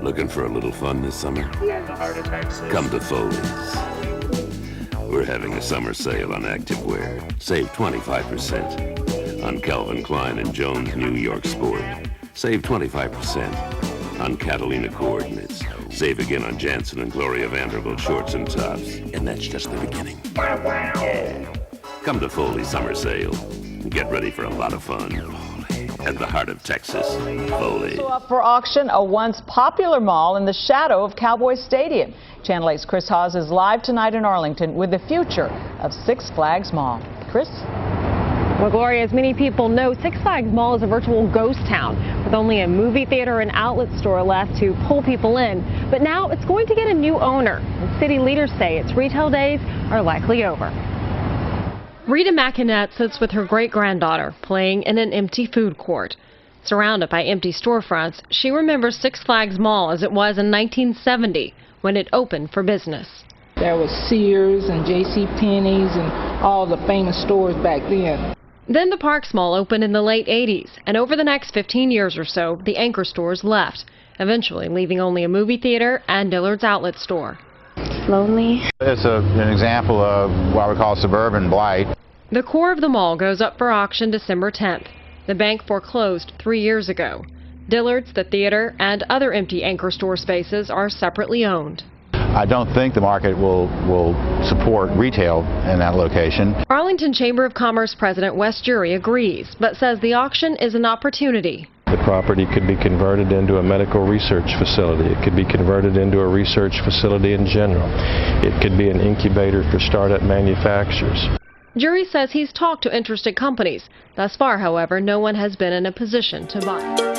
Looking for a little fun this summer? Come to Foley's. We're having a summer sale on activewear. Save 25% on Calvin Klein and Jones New York Sport. Save 25% on Catalina Coordinates. Save again on Jansen and Gloria Vanderbilt shorts and tops. And that's just the beginning. Yeah. Come to Foley's summer sale and get ready for a lot of fun. At the heart of Texas, Foley. Also up for auction, a once popular mall in the shadow of Cowboys Stadium. Channel 8's Chris Hawes is live tonight in Arlington with the future of Six Flags Mall. Chris? Well, Gloria, as many people know, Six Flags Mall is a virtual ghost town with only a movie theater and outlet store left to pull people in. But now it's going to get a new owner. And city leaders say its retail days are likely over. Rita McInnett sits with her great-granddaughter playing in an empty food court. Surrounded by empty storefronts, she remembers Six Flags Mall as it was in 1970 when it opened for business. There was Sears and J.C. Penney's and all the famous stores back then. Then the Parks Mall opened in the late 80s, and over the next 15 years or so, the anchor stores left, eventually leaving only a movie theater and Dillard's outlet store. Lonely. It's an example of what we call suburban blight. The core of the mall goes up for auction December 10th. The bank foreclosed 3 years ago. Dillard's, the theater, and other empty anchor store spaces are separately owned. I don't think the market will support retail in that location. Arlington Chamber of Commerce President Wes Jury agrees, but says the auction is an opportunity. The property could be converted into a medical research facility. It could be converted into a research facility in general. It could be an incubator for startup manufacturers. Jury says he's talked to interested companies. Thus far, however, no one has been in a position to buy.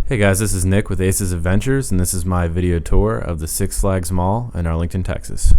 Hey guys, this is Nick with Aces Adventures, and this is my video tour of the Six Flags Mall in Arlington, Texas.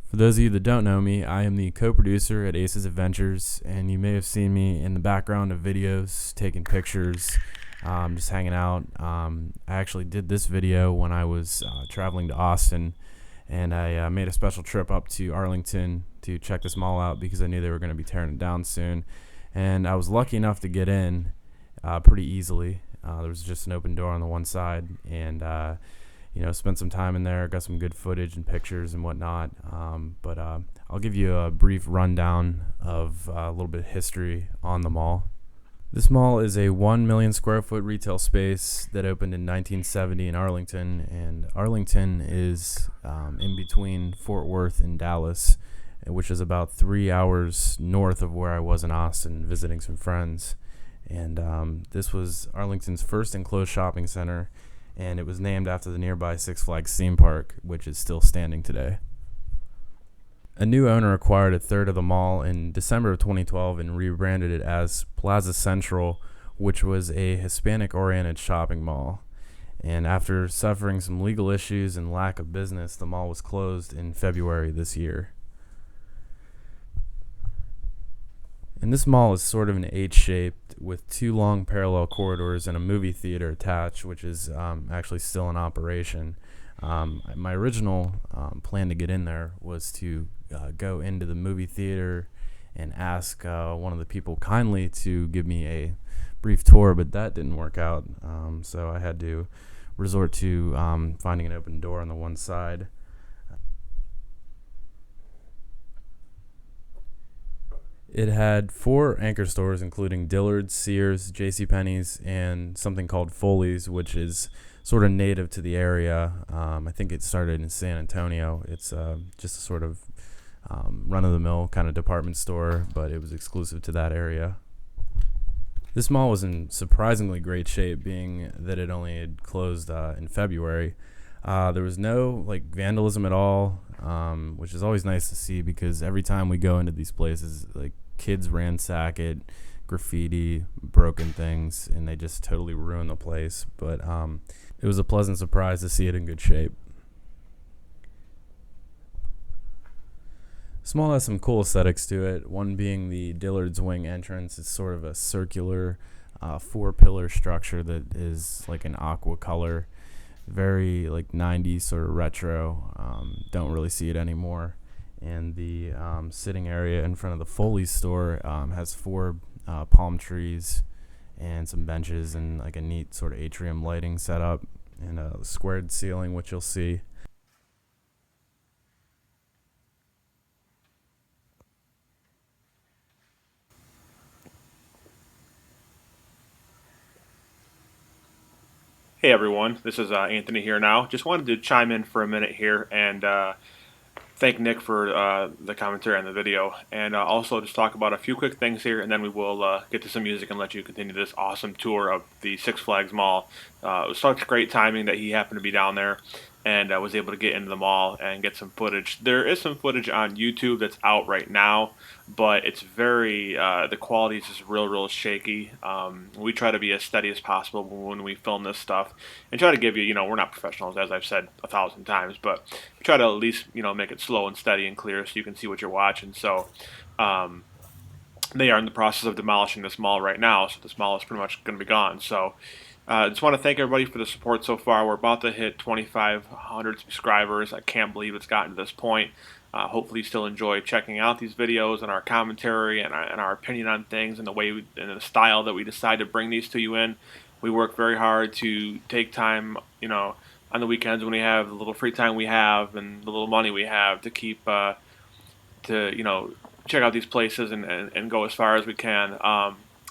For those of you that don't know me, I am the co-producer at Aces Adventures, and you may have seen me in the background of videos, taking pictures, just hanging out. I actually did this video when I was traveling to Austin, and I made a special trip up to Arlington to check this mall out because I knew they were going to be tearing it down soon. And I was lucky enough to get in pretty easily. There was just an open door on the one side, and spent some time in there, got some good footage and pictures and whatnot. But I'll give you a brief rundown of a little bit of history on the mall. This mall is a 1 million square foot retail space that opened in 1970 in Arlington, and Arlington is in between Fort Worth and Dallas, which is about 3 hours north of where I was in Austin visiting some friends. And this was Arlington's first enclosed shopping center, and it was named after the nearby Six Flags theme park, which is still standing today. A new owner acquired a third of the mall in December of 2012 and rebranded it as Plaza Central, which was a Hispanic-oriented shopping mall. And after suffering some legal issues and lack of business, the mall was closed in February this year. And this mall is sort of an H-shaped with 2 long parallel corridors and a movie theater attached, which is actually still in operation. My original plan to get in there was to go into the movie theater and ask one of the people kindly to give me a brief tour, but that didn't work out. So I had to resort to finding an open door on the one side. It had 4 anchor stores, including Dillard's, Sears, JCPenney's, and something called Foley's, which is sort of native to the area. I think it started in San Antonio. It's just a sort of run-of-the-mill kind of department store, but it was exclusive to that area. This mall was in surprisingly great shape, being that it only had closed in February. There was no vandalism at all, which is always nice to see, because every time we go into these places, kids ransack it, graffiti, broken things, and they just totally ruin the place. But it was a pleasant surprise to see it in good shape. This mall has some cool aesthetics to it, one being the Dillard's wing entrance. It's sort of a circular 4-pillar structure that is like an aqua color, very 90s sort of retro. Don't really see it anymore. And the sitting area in front of the Foley store has 4 palm trees and some benches and a neat sort of atrium lighting setup and a squared ceiling, which you'll see. Hey everyone, this is Anthony here now. Just wanted to chime in for a minute here and thank Nick for the commentary on the video, and also just talk about a few quick things here, and then we will get to some music and let you continue this awesome tour of the Six Flags Mall. It was such great timing that he happened to be down there and was able to get into the mall and get some footage. There is some footage on YouTube that's out right now, but it's very, the quality is just real shaky. We try to be as steady as possible when we film this stuff and try to give you, we're not professionals, as I've said 1,000 times, but we try to at least, make it slow and steady and clear so you can see what you're watching. So they are in the process of demolishing this mall right now, so this mall is pretty much going to be gone. So I just want to thank everybody for the support so far. We're about to hit 2,500 subscribers. I can't believe it's gotten to this point. Hopefully you still enjoy checking out these videos and our commentary and our opinion on things and the way and the style that we decide to bring these to you in. We work very hard to take time, on the weekends when we have the little free time we have and the little money we have to keep, check out these places and go as far as we can.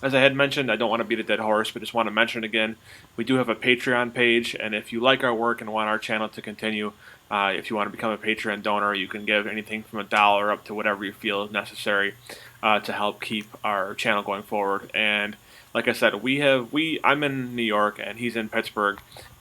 As I had mentioned, I don't want to beat a dead horse, but just want to mention it again. We do have a Patreon page, and if you like our work and want our channel to continue, if you want to become a Patreon donor, you can give anything from $1 up to whatever you feel is necessary to help keep our channel going forward. And like I said, I'm in New York and he's in Pittsburgh,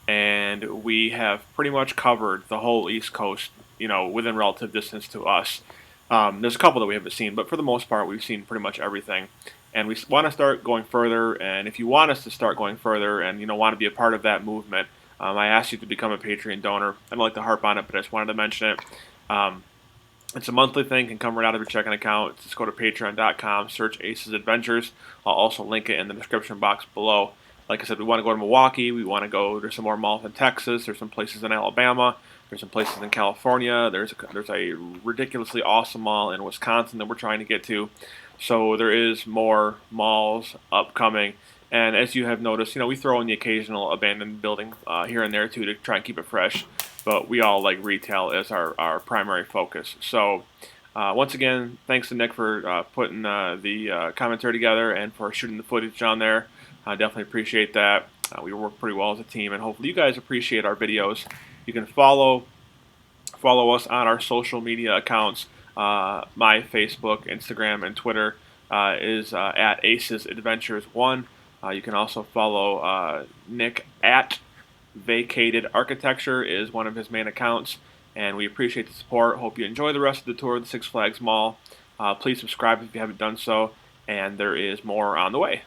and we have pretty much covered the whole East Coast, within relative distance to us. There's a couple that we haven't seen, but for the most part, we've seen pretty much everything. And we want to start going further, and if you want us to start going further and want to be a part of that movement, I asked you to become a Patreon donor. I don't like to harp on it, but I just wanted to mention it. It's a monthly thing, can come right out of your checking account. Just go to patreon.com, search Aces Adventures. I'll also link it in the description box below. Like I said, we want to go to Milwaukee. We want to go. There's some more malls in Texas. There's some places in Alabama. There's some places in California. There's a ridiculously awesome mall in Wisconsin that we're trying to get to. So there is more malls upcoming. And as you have noticed, we throw in the occasional abandoned building here and there too to try and keep it fresh. But we all like retail as our primary focus. So once again, thanks to Nick for putting the commentary together and for shooting the footage on there. I definitely appreciate that. We work pretty well as a team, and hopefully you guys appreciate our videos. You can follow us on our social media accounts. My Facebook, Instagram, and Twitter is at Aces Adventures 1. You can also follow Nick at Vacated Architecture is one of his main accounts, and we appreciate the support. Hope you enjoy the rest of the tour of the Six Flags Mall. Please subscribe if you haven't done so, and there is more on the way.